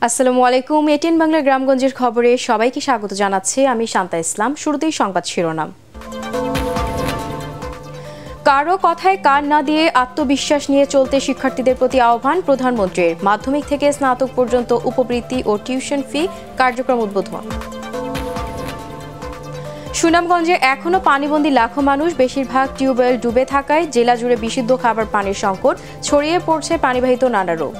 আসসালামু আলাইকুম। এটিএন বাংলা গ্রামগঞ্জের খবরে সবাইকে স্বাগত জানাচ্ছি আমি শান্তা ইসলাম। শুরুতেই সংবাদ শিরোনাম। কারো কথায় কান না দিয়ে আত্মবিশ্বাস নিয়ে চলতে শিক্ষার্থীদের প্রতি আহ্বান প্রধানমন্ত্রীর। মাধ্যমিক থেকে স্নাতক পর্যন্ত উপবৃত্তি ও টিউশন ফি কার্যক্রম উদ্বোধন। সুনামগঞ্জে এখনো পানিবন্দী লাখো মানুষ, বেশিরভাগ টিউবওয়েল ডুবে থাকায় জেলা জুড়ে বিশুদ্ধ খাবার পানির সংকট, ছড়িয়ে পড়ছে পানিবাহিত নানা রোগ।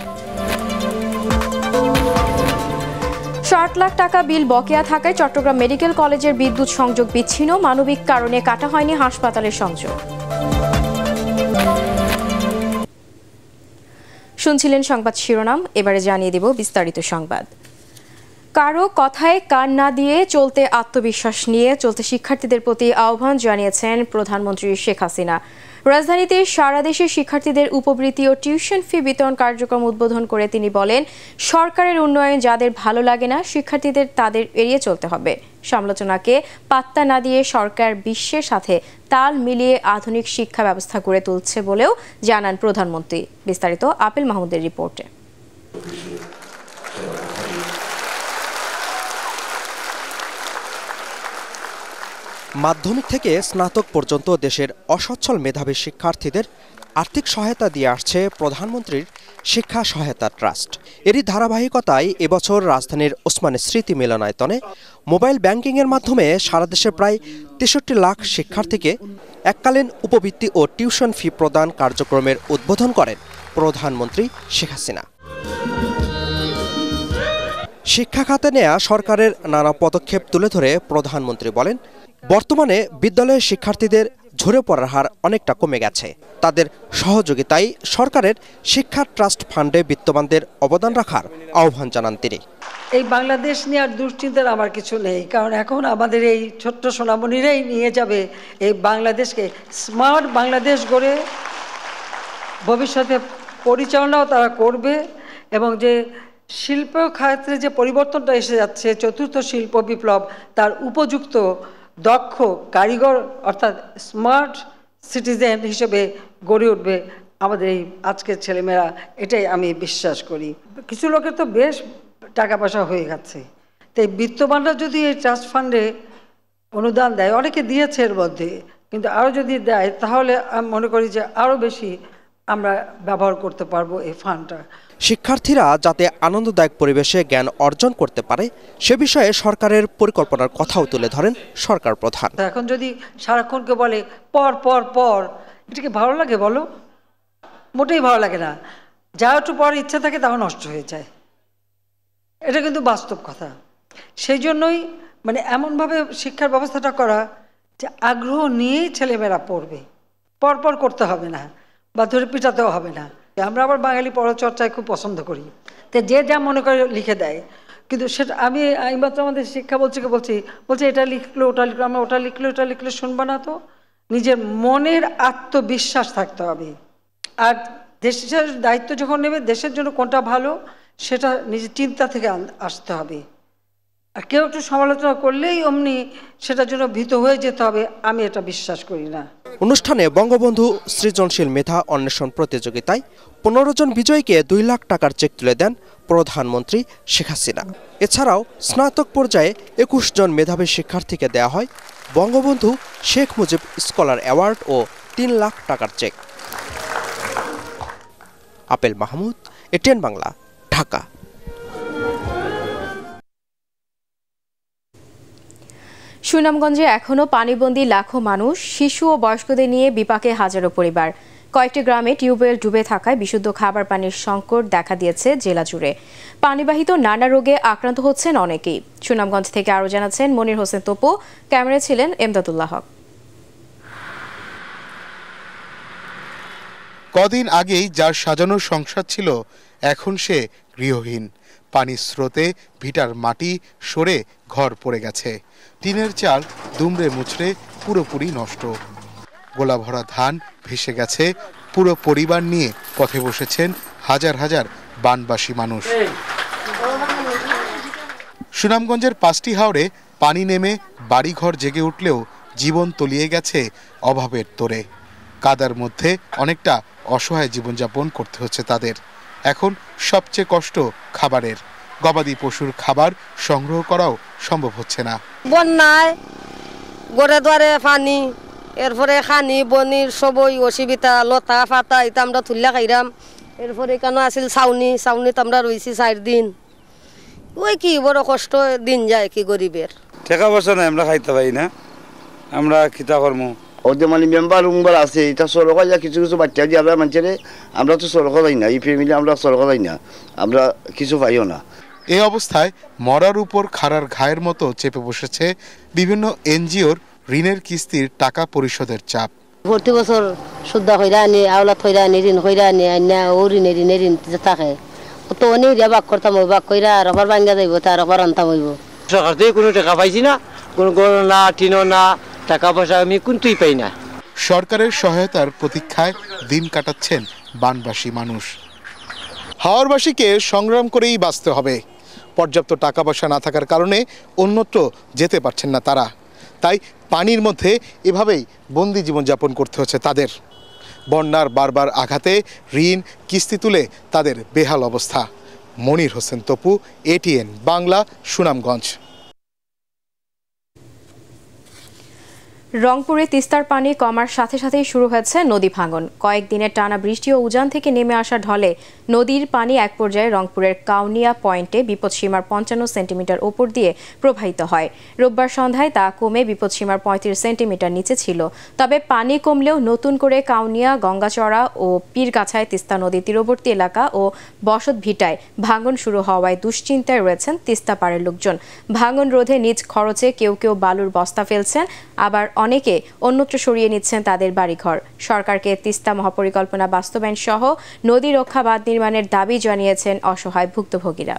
60 লাখ টাকা বিল বকেয়া থাকায় চট্টগ্রাম মেডিকেল কলেজের বিদ্যুৎ সংযোগ বিচ্ছিন্ন, মানবিক কারণে কাটা হয়নি হাসপাতালের সংযোগ। শুনছিলেন সংবাদ শিরোনাম, এবারে জানিয়ে দেব বিস্তারিত সংবাদ। কারো কথায় কান না দিয়ে চলতে আত্মবিশ্বাস নিয়ে চলতে শিক্ষার্থীদের প্রতি আহ্বান জানিয়েছেন প্রধানমন্ত্রী শেখ হাসিনা। রাজধানীতে সারা দেশের শিক্ষার্থীদের উপবৃত্তি ও টিউশন ফি বিতরণ কার্যক্রম উদ্বোধন করে তিনি বলেন, সরকারের উন্নয়ন যাদের ভালো লাগে না শিক্ষার্থীদের তাদের এড়িয়ে চলতে হবে। সমালোচনাকে পাত্তা না দিয়ে সরকার বিশ্বের সাথে তাল মিলিয়ে আধুনিক শিক্ষা ব্যবস্থা গড়ে তুলছে বলেও জানান প্রধানমন্ত্রী। বিস্তারিত আপেল মাহমুদের রিপোর্টে। মাধ্যমিক থেকে স্নাতক পর্যন্ত দেশের অসচ্ছল মেধাবী শিক্ষার্থীদের আর্থিক সহায়তা দিয়ে আসছে প্রধানমন্ত্রীর শিক্ষা সহায়তা ট্রাস্ট। এরই ধারাবাহিকতায় এবছর রাজধানীর ওসমানী স্মৃতি মিলনায়তনে মোবাইল ব্যাংকিংয়ের মাধ্যমে সারা দেশে প্রায় 63 লাখ শিক্ষার্থীকে এককালীন উপবৃত্তি ও টিউশন ফি প্রদান কার্যক্রমের উদ্বোধন করেন প্রধানমন্ত্রী শেখ হাসিনা। শিক্ষা খাতে নেয়া সরকারের নানা পদক্ষেপ তুলে ধরে প্রধানমন্ত্রী বলেন, বর্তমানে বিদ্যালয়ের শিক্ষার্থীদের ঝরে পড়ার হার অনেকটা কমে গেছে। তাদের সহযোগিতায় সরকারের শিক্ষা ট্রাস্ট ফান্ডে বিত্তবানদের অবদান রাখার আহ্বান জানান তিনি। এই বাংলাদেশ নিয়ে আর দুশ্চিন্তার আমার কিছু নেই, কারণ এখন আমাদের এই ছোট্ট সোনামণিরাই নিয়ে যাবে এই বাংলাদেশকে স্মার্ট বাংলাদেশ গড়ে ভবিষ্যতে পরিচালনাও তারা করবে। এবং যে শিল্প খাতে যে পরিবর্তনটা এসে যাচ্ছে, চতুর্থ শিল্প বিপ্লব, তার উপযুক্ত দক্ষ কারিগর অর্থাৎ স্মার্ট সিটিজেন হিসেবে গড়ে উঠবে আমাদের এই আজকের ছেলেমেয়েরা, এটাই আমি বিশ্বাস করি। কিছু লোকের তো বেশ টাকা পয়সা হয়ে গেছে, তাই বিত্তবানরা যদি এই ট্রাস্ট ফান্ডে অনুদান দেয়, অনেকে দিয়েছে এর মধ্যে, কিন্তু আরও যদি দেয় তাহলে আমি মনে করি যে আরও বেশি আমরা ব্যবহার করতে পারবো এই ফান্ডটা। শিক্ষার্থীরা যাতে আনন্দদায়ক পরিবেশে জ্ঞান অর্জন করতে পারে সে বিষয়ে সরকারের পরিকল্পনার কথাও তুলে ধরেন সরকার প্রধান। এখন যদি সারাক্ষণকে বলে পর পর পর, এটা কি ভালো লাগে বলো? মোটেই ভালো লাগে না। যা একটু পর ইচ্ছা থাকে তাও নষ্ট হয়ে যায়, এটা কিন্তু বাস্তব কথা। সেই জন্যই মানে এমনভাবে শিক্ষার ব্যবস্থাটা করা যে আগ্রহ নিয়েই ছেলেমেয়েরা পড়বে, পরপর করতে হবে না বা ধরে পিটাতেও হবে না। আমরা আবার বাঙালি পড়াচর্চায় খুব পছন্দ করি, তো যে যা মনে করে লিখে দেয়, কিন্তু সেটা আমি এইমাত্র আমাদের শিক্ষা বলছি এটা লিখলো ওটা লিখলো, আমরা ওটা লিখলো এটা লিখলে শুনবা না তো। নিজের মনের আত্মবিশ্বাস থাকতে হবে। আর দেশের দায়িত্ব যখন নেবে, দেশের জন্য কোনটা ভালো সেটা নিজের চিন্তা থেকে আসতে হবে। আর কেউ একটু সমালোচনা করলেই অমনি সেটার জন্য ভীত হয়ে যেতে হবে, আমি এটা বিশ্বাস করি না। অনুষ্ঠানে বঙ্গবন্ধু সৃজনশীল মেধা অন্বেষণ প্রতিযোগিতায় 15 জন বিজয়ীকে 2 লাখ টাকার চেক তুলে দেন প্রধানমন্ত্রী শেখ হাসিনা। এছাড়াও স্নাতক পর্যায়ে 21 জন মেধাবী শিক্ষার্থীকে দেয়া হয় বঙ্গবন্ধু শেখ মুজিব স্কলার অ্যাওয়ার্ড ও 3 লাখ টাকার চেক। আপেল মাহমুদ, এটিএন বাংলা, ঢাকা। সুনামগঞ্জে এখনো পানিবন্দী লাখো মানুষ, শিশু ও বয়স্কদের নিয়ে বিপাকে হাজারো পরিবার। কয়েকটি গ্রামে টিউবওয়েল ডুবে থাকায় বিশুদ্ধ খাবার পানির সংকট দেখা দিয়েছে জেলা জুড়ে। পানিবাহিত নানা রোগে আক্রান্ত হচ্ছেন অনেকেই। সুনামগঞ্জ থেকে আরও জানাচ্ছেন মনির হোসেন তপু, ক্যামেরায় ছিলেন এমদাদুল্লাহ হক। কদিন আগেই যার সাজানো সংসার ছিল, এখন সে গৃহহীন। পানির স্রোতে ভিটার মাটি সরে ঘর পড়ে গেছে, টিনের চাল দুমড়ে মুচড়ে পুরোপুরি নষ্ট। গোলা ভরা ধান ভেসে গেছে, পুরো পরিবার নিয়ে পথে বসেছেন হাজার হাজার বানবাসী মানুষ। সুনামগঞ্জের 5টি হাওরে পানি নেমে বাড়িঘর জেগে উঠলেও জীবন তলিয়ে গেছে অভাবের তোরে। কাদার মধ্যে অনেকটা অসহায় জীবনযাপন করতে হচ্ছে তাদের। এখন সবচেয়ে কষ্ট খাবারের। গবাদি পশুর খাবার সংগ্রহ করাও সম্ভব হচ্ছে না। বন্যায় গড়ে দ্বারে পানি, এরপরে খানি বনির সবই অসুবিধা, লতা ফাতা এটা আমরা তুললা খাইরাম। এরপরে কেন আছিল ছাউনিত আমরা রয়েছি 4 দিন। ওই কি বড় কষ্ট দিন যায় কি গরিবের। টাকা পয়সা নাই, আমরা খাইতে পারি না, আমরা খিতা কর্ম ওদের মানে মেম্বার উম্বার আছে, এটা সরকার যা কিছু কিছু বাচ্চা দিয়ে আমরা মানুষের, আমরা তো সরকার যাই না, এই ফ্যামিলি আমরা সরকার যাই না, আমরা কিছু পাইও না। এই অবস্থায় মরার উপর খাড়ার ঘায়ের মতো চেপে বসেছে বিভিন্ন এনজিওর ঋণের কিস্তির টাকা পরিশোধের চাপ। প্রতি বছর সুদ্ধা হইরা আনি, আওলা থইরা আনি, ঋণ হইরা আনি, আইনা ও ঋণের ঋণ থাকে। তো অনেক বাক করতাম, বাক কইরা আর আবার ভাঙ্গা যাইব, তার আবার আনতাম হইব। সরকার থেকে কোনো টাকা পাইছি না, কোনো গরু না, টিনো না, টাকা পয়সা আমি কোনটাই পাই না। সরকারের সহায়তার প্রতীক্ষায় দিন কাটাচ্ছেন বানবাসী মানুষ। হাওরবাসীকে সংগ্রাম করেই বাঁচতে হবে। পর্যাপ্ত টাকা পয়সা না থাকার কারণে অন্যত্র যেতে পারছেন না তারা, তাই পানির মধ্যে এভাবেই বন্দি জীবনযাপন করতে হচ্ছে তাদের। বন্যার বারবার আঘাতে ঋণ কিস্তি তুলে তাদের বেহাল অবস্থা। মনির হোসেন তপু, এটিএন বাংলা, সুনামগঞ্জ। রংপুরে তিস্তার পানি কমার সাথে সাথেই শুরু হয়েছে নদী ভাঙন। কয়েকদিনের টানা বৃষ্টি ও উজান থেকে নেমে আসা ঢলে নদীর পানি এক পর্যায়ে রংপুরের কাউনিয়া পয়েন্টে বিপদসীমার 55 সেন্টিমিটার ওপর দিয়ে প্রবাহিত হয়। রোববার সন্ধ্যায় তা কমে বিপদসীমার 35 সেন্টিমিটার নিচে ছিল। তবে পানি কমলেও নতুন করে কাউনিয়া, গঙ্গাচড়া ও পীরগাছায় তিস্তা নদীর তীরবর্তী এলাকা ও বসত ভিটায় ভাঙন শুরু হওয়ায় দুশ্চিন্তায় রয়েছেন তিস্তা পাড়ের লোকজন। ভাঙন রোধে নিজ খরচে কেউ কেউ বালুর বস্তা ফেলছেন, আবার অনেকে অন্যত্র সরিয়ে নিচ্ছেন তাদের বাড়িঘর। সরকারকে তিস্তা মহাপরিকল্পনা বাস্তবায়ন সহ নদী রক্ষা বাঁধ নির্মাণের দাবি জানিয়েছেন অসহায় ভুক্তভোগীরা।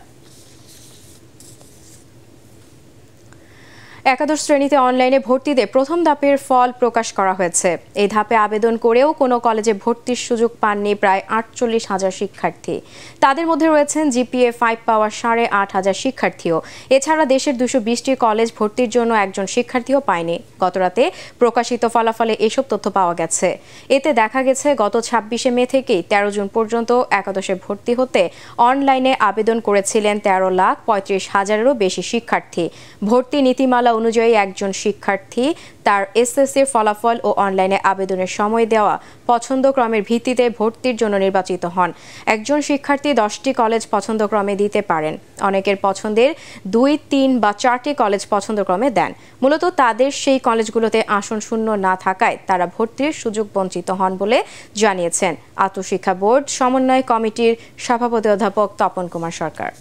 একাদশ শ্রেণীতে অনলাইনে ভর্তিতে প্রথম ধাপের ফল প্রকাশ করা হয়েছে। এই ধাপে আবেদন করেও কোনো কলেজে ভর্তির সুযোগ পাননি প্রায় 48,000 শিক্ষার্থী। তাদের মধ্যে রয়েছেন জিপিএ 5 পাওয়া 8,500 শিক্ষার্থীও। এছাড়া দেশের 220টি কলেজ ভর্তির জন্য একজন শিক্ষার্থীও পায়নি। গতরাতে প্রকাশিত ফলাফলে এসব তথ্য পাওয়া গেছে। এতে দেখা গেছে গত 26শে মে থেকেই 13 জুন পর্যন্ত একাদশে ভর্তি হতে অনলাইনে আবেদন করেছিলেন 13,35,000-এরও বেশি শিক্ষার্থী। ভর্তি নীতিমালা অনুযায়ী একজন শিক্ষার্থী তার এসএসসির ফলাফল ও অনলাইনে আবেদনের সময় দেওয়া পছন্দক্রমের ভিত্তিতে ভর্তির জন্য নির্বাচিত হন। একজন শিক্ষার্থী 10টি কলেজ পছন্দক্রমে দিতে পারেন। অনেকের পছন্দের 2, 3 বা 4টি কলেজ পছন্দক্রমে দেন। মূলত তাদের সেই কলেজগুলোতে আসন শূন্য না থাকায় তারা ভর্তির সুযোগ বঞ্চিত হন বলে জানিয়েছেন আন্তঃশিক্ষা বোর্ড সমন্বয় কমিটির সভাপতি অধ্যাপক তপন কুমার সরকার।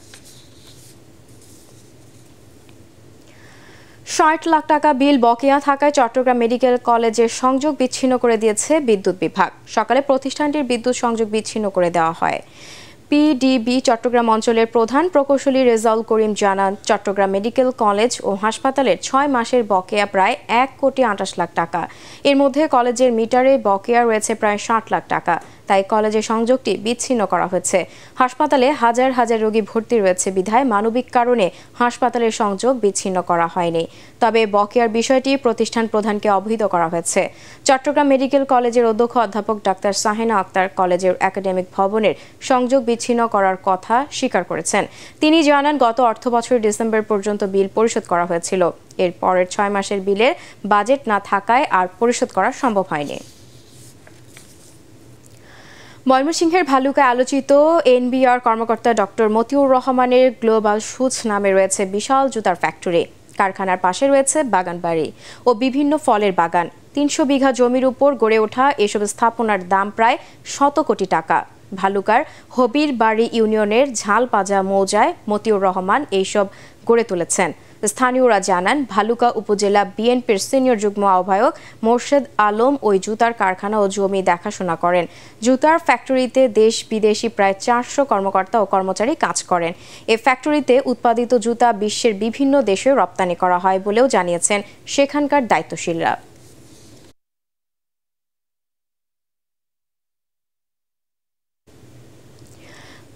60 লাখ টাকা বিল বকেয়া থাকায় চট্টগ্রাম মেডিকেল কলেজের সংযোগ বিচ্ছিন্ন করে দিয়েছে বিদ্যুৎ বিভাগ। সকালে প্রতিষ্ঠানটির বিদ্যুৎ সংযোগ বিচ্ছিন্ন করে দেওয়া হয়। পিডিবি চট্টগ্রাম অঞ্চলের প্রধান প্রকৌশলী রেজাউল করিম জানান, চট্টগ্রাম মেডিকেল কলেজ ও হাসপাতালের 6 মাসের বকেয়া প্রায় 1,28 লাখ টাকা। এর মধ্যে কলেজের মিটারে বকেয়া রয়েছে প্রায় 60 লাখ টাকা। তাই কলেজের সংযোগটি বিচ্ছিন্ন করা হয়েছে। হাসপাতালে হাজার হাজার রোগী ভর্তি রয়েছে বিধায় মানবিক কারণে হাসপাতালের সংযোগ বিচ্ছিন্ন করা হয়নি। তবে বকেয়ার বিষয়টি প্রতিষ্ঠান প্রধানকে অবহিত করা হয়েছে। চট্টগ্রাম মেডিকেল কলেজের অধ্যক্ষ অধ্যাপক ডাক্তার সাহেনা আক্তার কলেজের একাডেমিক ভবনের সংযোগ বিচ্ছিন্ন করার কথা স্বীকার করেছেন। তিনি জানান, গত অর্থবছরের ডিসেম্বর পর্যন্ত বিল পরিশোধ করা হয়েছিল। এর পরের 6 মাসের বিলের বাজেট না থাকায় আর পরিশোধ করা সম্ভব হয়নি। ময়মনসিংহের ভালুকায় আলোচিত এনবিআর কর্মকর্তা ডক্টর মতিউর রহমানের গ্লোবাল শুজ নামে রয়েছে বিশাল জুতার ফ্যাক্টরি। কারখানার পাশে রয়েছে বাগানবাড়ি ও বিভিন্ন ফলের বাগান। 300 বিঘা জমির উপর গড়ে ওঠা এসব স্থাপনার দাম প্রায় 100 কোটি টাকা। ভালুকার হবির বাড়ি ইউনিয়নের ঝালপাজা মৌজায় মতিউর রহমান এইসব গড়ে তুলেছেন। স্থানীয়রা জানান, ভালুকা উপজেলা বিএনপির সিনিয়র যুগ্ম আহ্বায়ক মোর্শেদ আলম ওই জুতার কারখানা ও জমি দেখাশোনা করেন। জুতার ফ্যাক্টরিতে দেশ বিদেশি প্রায় 400 কর্মকর্তা ও কর্মচারী কাজ করেন। এ ফ্যাক্টরিতে উৎপাদিত জুতা বিশ্বের বিভিন্ন দেশে রপ্তানি করা হয় বলেও জানিয়েছেন সেখানকার দায়িত্বশীলরা।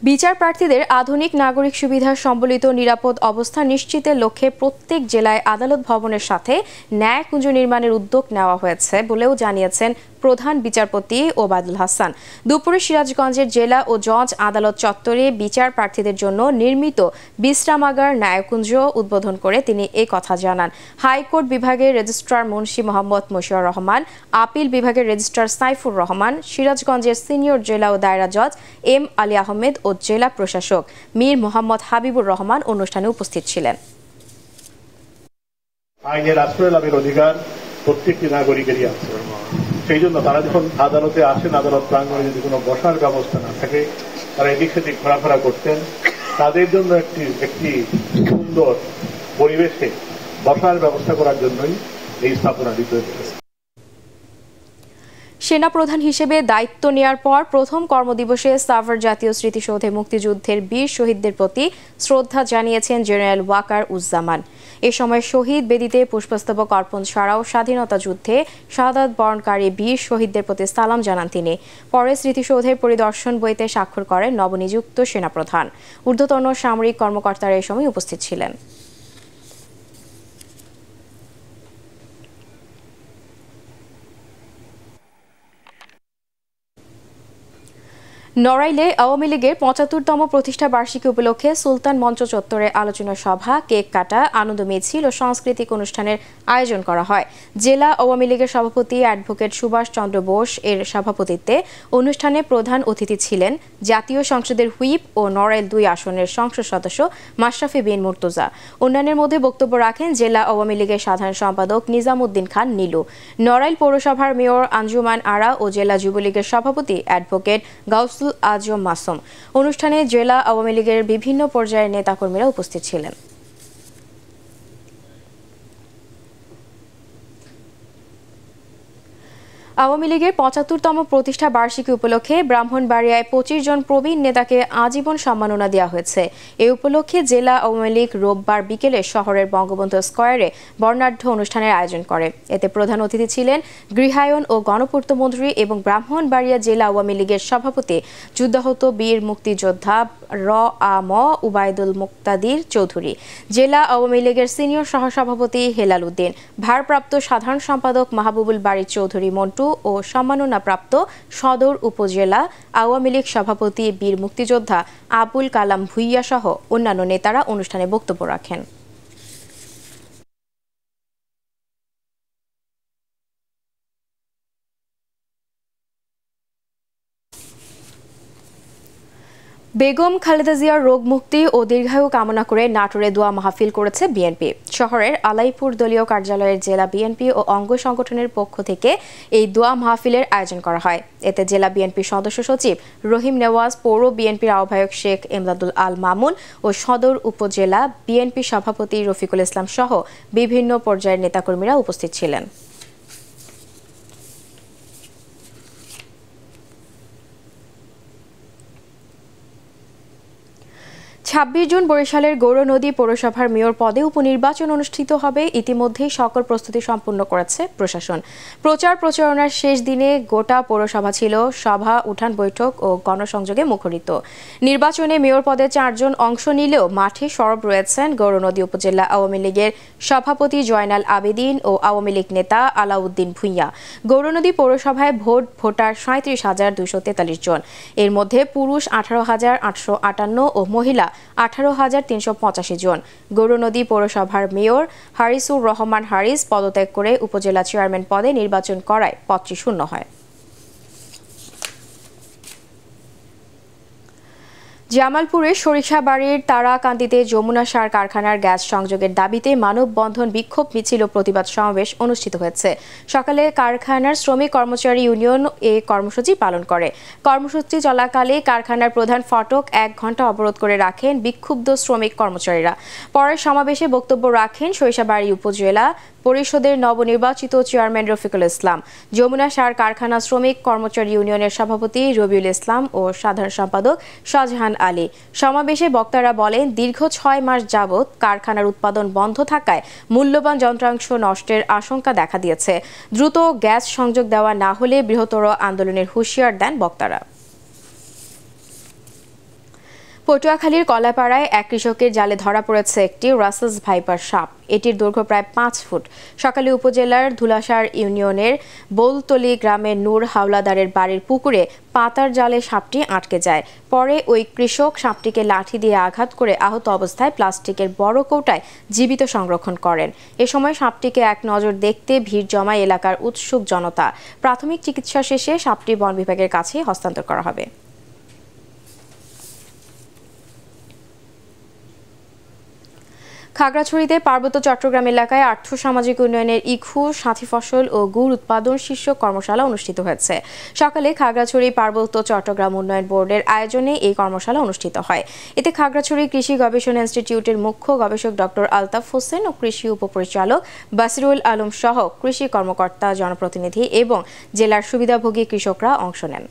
বিচার প্রার্থীদের আধুনিক নাগরিক সুবিধা সম্বলিত নিরাপদ অবস্থা নিশ্চিতের লক্ষ্যে প্রত্যেক জেলায় আদালত ভবনের সাথে ন্যায়কুঞ্জ নির্মাণের উদ্যোগ নেওয়া হয়েছে বলেও জানিয়েছেন প্রধান বিচারপতি ওবায়দুল হাসান। দুপুরে সিরাজগঞ্জের জেলা ও জজ আদালত চত্বরে বিচার প্রার্থীদের জন্য নির্মিত বিশ্রামাগার ন্যায়কুঞ্জ উদ্বোধন করে তিনি এই কথা জানান। হাইকোর্ট বিভাগের রেজিস্ট্রার মুন্সি মোহাম্মদ মশিউর রহমান, আপিল বিভাগের রেজিস্ট্রার সাইফুর রহমান, সিরাজগঞ্জের সিনিয়র জেলা ও দায়রা জজ এম আলী আহমেদ ও জেলা প্রশাসক মীর মোহাম্মদ হাবিবুর রহমান অনুষ্ঠানে উপস্থিত ছিলেন। আইনের আশ্রয় লাভের অধিকার প্রত্যেকটি নাগরিকেরই আছে। সেই জন্য তারা যখন আদালতে আসেন, আদালত প্রাঙ্গণে যদি কোনো বসার ব্যবস্থা না থাকে, তারা এদিক সেদিক ঘোরাফেরা করতেন, তাদের জন্য একটি সুন্দর পরিবেশে বসার ব্যবস্থা করার জন্যই এই স্থাপনাটি তৈরি হয়েছে। সেনাপ্রধান হিসেবে দায়িত্ব নেয়ার পর প্রথম কর্মদিবসে সাভার জাতীয় স্মৃতিসৌধে মুক্তিযুদ্ধের বীর শহীদদের প্রতি শ্রদ্ধা জানিয়েছেন জেনারেল ওয়াকার উজ্জামান। এ সময় শহীদ বেদিতে পুষ্পস্তবক অর্পণ ছাড়াও স্বাধীনতা যুদ্ধে শাহাদাত বরণকারী বীর শহীদদের প্রতি সালাম জানান তিনি। পরে স্মৃতিসৌধের পরিদর্শন বইতে স্বাক্ষর করেন নবনিযুক্ত সেনাপ্রধান। ঊর্ধ্বতন সামরিক কর্মকর্তারা এ সময় উপস্থিত ছিলেন। নড়াইলে আওয়ামী লীগের ৭৫তম প্রতিষ্ঠা বার্ষিকী উপলক্ষে সুলতান মঞ্চ চত্বরে আলোচনা সভা, কেক কাটা, আনন্দ মিছিল ও সাংস্কৃতিক অনুষ্ঠানের আয়োজন করা হয়। জেলা আওয়ামী লীগের সভাপতি অ্যাডভোকেট সুভাষ চন্দ্র বোস এর সভাপতিত্বে অনুষ্ঠানে প্রধান অতিথি ছিলেন জাতীয় সংসদের হুইপ ও নড়াইল ২ আসনের সংসদ সদস্য মাশরাফি বিন মুর্তজা। অন্যান্যের মধ্যে বক্তব্য রাখেন জেলা আওয়ামী লীগের সাধারণ সম্পাদক নিজামুদ্দিন খান নীলু, নড়াইল পৌরসভার মেয়র আঞ্জুমান আরা ও জেলা যুবলীগের সভাপতি অ্যাডভোকেট গাউসুল আজম মাসুম। অনুষ্ঠানে জেলা আওয়ামী লীগের বিভিন্ন পর্যায়ের নেতাকর্মীরা উপস্থিত ছিলেন। আওয়ামী লীগের ৭৫তম প্রতিষ্ঠা বার্ষিকী উপলক্ষে ব্রাহ্মণবাড়িয়ায় ২৫ জন প্রবীণ নেতাকে আজীবন সম্মাননা দেওয়া হয়েছে। এ উপলক্ষে জেলা আওয়ামী লীগ রোববার বিকেলে শহরের বঙ্গবন্ধু স্কয়ারে বর্ণাঢ্য অনুষ্ঠানের আয়োজন করে। এতে প্রধান অতিথি ছিলেন গৃহায়ন ও গণপূর্ত মন্ত্রী এবং ব্রাহ্মণবাড়িয়া জেলা আওয়ামী লীগের সভাপতি যুদ্ধাহত বীর মুক্তিযোদ্ধা র.আ.ম. উবায়দুল মুক্তাদির চৌধুরী, জেলা আওয়ামী লীগের সিনিয়র সহসভাপতি হেলাল উদ্দিন, ভারপ্রাপ্ত সাধারণ সম্পাদক মাহবুবুল বারী চৌধুরী মন্টু ও সম্মাননাপ্রাপ্ত সদর উপজেলা আওয়ামী লীগ সভাপতি বীর মুক্তিযোদ্ধা আবুল কালাম ভুইয়া সহ অন্যান্য নেতারা অনুষ্ঠানে বক্তব্য রাখেন। বেগম খালেদা জিয়ার রোগ মুক্তি ও দীর্ঘায়ু কামনা করে নাটোরে দোয়া মাহফিল করেছে বিএনপি। শহরের আলাইপুর দলীয় কার্যালয়ের জেলা বিএনপি ও অঙ্গ সংগঠনের পক্ষ থেকে এই দোয়া মাহফিলের আয়োজন করা হয়। এতে জেলা বিএনপির সদস্য সচিব রহিম নেওয়াজ, পৌর বিএনপির আহ্বায়ক শেখ এমদাদুল আল মামুন ও সদর উপজেলা বিএনপি সভাপতি রফিকুল ইসলাম সহ বিভিন্ন পর্যায়ের নেতাকর্মীরা উপস্থিত ছিলেন। ২৬ জুন বরিশালের গৌরনদী পৌরসভার মেয়র পদে উপনির্বাচন অনুষ্ঠিত হবে। ইতিমধ্যেই সকল প্রস্তুতি সম্পন্ন করেছে প্রশাসন। প্রচারণার শেষ দিনে গোটা পৌরসভা ছিল সভা, উঠান বৈঠক ও গণসংযোগে মুখরিত। নির্বাচনে মেয়র পদে ৪ জন অংশ নিলেও মাঠে সরব রয়েছেন গৌরনদী উপজেলা আওয়ামী লীগের সভাপতি জয়নাল আবেদিন ও আওয়ামী লীগ নেতা আলাউদ্দিন ভুঁইয়া। গৌরনদী পৌরসভায় ভোটার ৩৭,২৪৩ জন। এর মধ্যে পুরুষ ১৮,৮৫৮ ও মহিলা ১৮,৩৮৫ জন। গৌরনদী পৌরসভার মেয়র হারিসুর রহমান হারিস পদত্যাগ করে উপজেলা চেয়ারম্যান পদে নির্বাচন করায় পদটি শূন্য হয়। জামালপুরের সরিষাবাড়ির তারাকান্দিতে যমুনা সার কারখানার গ্যাস সংযোগের দাবিতে মানববন্ধন, বিক্ষোভ মিছিল ও প্রতিবাদ সমাবেশ অনুষ্ঠিত হয়েছে। সকালে কারখানার শ্রমিক কর্মচারী ইউনিয়ন এ কর্মসূচি পালন করে। কর্মসূচি চলাকালে কারখানার প্রধান ফটক ১ ঘণ্টা অবরোধ করে রাখেন বিক্ষুব্ধ শ্রমিক কর্মচারীরা। পরে সমাবেশে বক্তব্য রাখেন সরিষাবাড়ি উপজেলা পরিষদের নবনির্বাচিত চেয়ারম্যান রফিকুল ইসলাম, যমুনা সার কারখানা শ্রমিক কর্মচারী ইউনিয়নের সভাপতি রবিউল ইসলাম ও সাধারণ সম্পাদক শাহজাহান আলী। সমাবেশে বক্তারা বলেন, দীর্ঘ ৬ মাস যাবৎ কারখানার উৎপাদন বন্ধ থাকায় মূল্যবান যন্ত্রাংশ নষ্টের আশঙ্কা দেখা দিয়েছে। দ্রুত গ্যাস সংযোগ দেওয়া না হলে বৃহত্তর আন্দোলনের হুঁশিয়ার দেন বক্তারা। পটুয়াখালীর কলাপাড়ায় এক কৃষকের জালে ধরা পড়েছে একটি রাসেলস ভাইপার সাপ। এটির দৈর্ঘ্য প্রায় 5 ফুট। সকালে উপজেলার ধুলাসার ইউনিয়নের বোলতলি গ্রামের নূর হাওলাদারের বাড়ির পুকুরে পাতার জালে সাপটি আটকে যায়। পরে ওই কৃষক সাপটিকে লাঠি দিয়ে আঘাত করে আহত অবস্থায় প্লাস্টিকের বড় কৌটায় জীবিত সংরক্ষণ করেন। এ সময় সাপটিকে এক নজর দেখতে ভিড় জমায় এলাকার উৎসুক জনতা। প্রাথমিক চিকিৎসা শেষে সাপটি বন বিভাগের কাছে হস্তান্তর করা হবে। খাগড়াছড়িতে পার্বত্য চট্টগ্রাম এলাকায় আর্থসামাজিক উন্নয়নের ইখু, সাথী ফসল ও গুড় উৎপাদন শীর্ষক কর্মশালা অনুষ্ঠিত হয়েছে। সকালে খাগড়াছড়ি পার্বত্য চট্টগ্রাম উন্নয়ন বোর্ডের আয়োজনে এই কর্মশালা অনুষ্ঠিত হয়। এতে খাগড়াছড়ি কৃষি গবেষণা ইনস্টিটিউটের মুখ্য গবেষক ডক্টর আলতাফ হোসেন ও কৃষি উপপরিচালক বাসিরুল আলম সহ কৃষি কর্মকর্তা, জনপ্রতিনিধি এবং জেলার সুবিধাভোগী কৃষকরা অংশ নেন।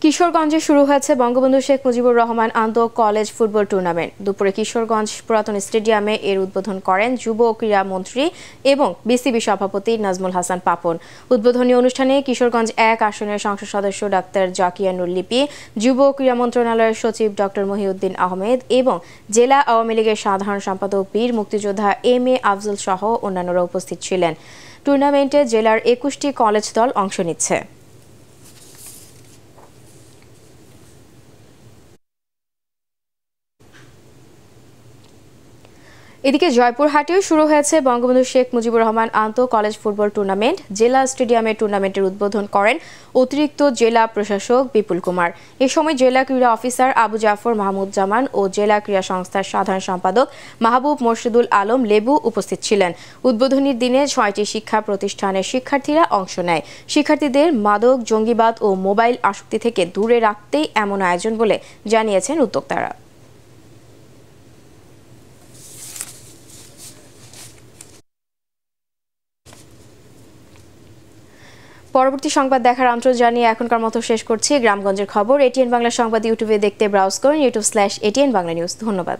কিশোরগঞ্জে শুরু হয়েছে বঙ্গবন্ধু শেখ মুজিবুর রহমান আন্তঃ কলেজ ফুটবল টুর্নামেন্ট। দুপুরে কিশোরগঞ্জ পুরাতন স্টেডিয়ামে এর উদ্বোধন করেন যুব ও ক্রীড়া মন্ত্রী এবং বিসিবি সভাপতি নাজমুল হাসান পাপন। উদ্বোধনী অনুষ্ঠানে কিশোরগঞ্জ 1 আসনের সংসদ সদস্য ডাক্তার জাকিয়ানুর লিপি, যুব ও ক্রীড়া মন্ত্রণালয়ের সচিব ডক্টর মহিউদ্দিন আহমেদ এবং জেলা আওয়ামী লীগের সাধারণ সম্পাদক বীর মুক্তিযোদ্ধা এম.এ. আফজল সহ অন্যান্যরা উপস্থিত ছিলেন। টুর্নামেন্টে জেলার 21টি কলেজ দল অংশ নিচ্ছে। এদিকে জয়পুরহাটেও শুরু হয়েছে বঙ্গবন্ধু শেখ মুজিবুর রহমান আন্তঃ কলেজ ফুটবল টুর্নামেন্ট। জেলা স্টেডিয়ামে টুর্নামেন্টের উদ্বোধন করেন অতিরিক্ত জেলা প্রশাসক বিপুল কুমার। এ সময় জেলা ক্রীড়া অফিসার আবু জাফর মাহমুদজামান ও জেলা ক্রীড়া সংস্থার সাধারণ সম্পাদক মাহবুব মোর্শেদুল আলম লেবু উপস্থিত ছিলেন। উদ্বোধনীর দিনে 6টি শিক্ষা প্রতিষ্ঠানের শিক্ষার্থীরা অংশ নেয়। শিক্ষার্থীদের মাদক, জঙ্গিবাদ ও মোবাইল আসক্তি থেকে দূরে রাখতেই এমন আয়োজন বলে জানিয়েছেন উদ্যোক্তারা। পরবর্তী সংবাদ দেখার আমন্ত্রণ জানিয়ে এখনকার মতো শেষ করছি। গ্রামগঞ্জের খবর এটিএন বাংলা সংবাদ ইউটিউবে দেখতে ব্রাউজ করুন youtube/ATN বাংলা নিউজ। ধন্যবাদ।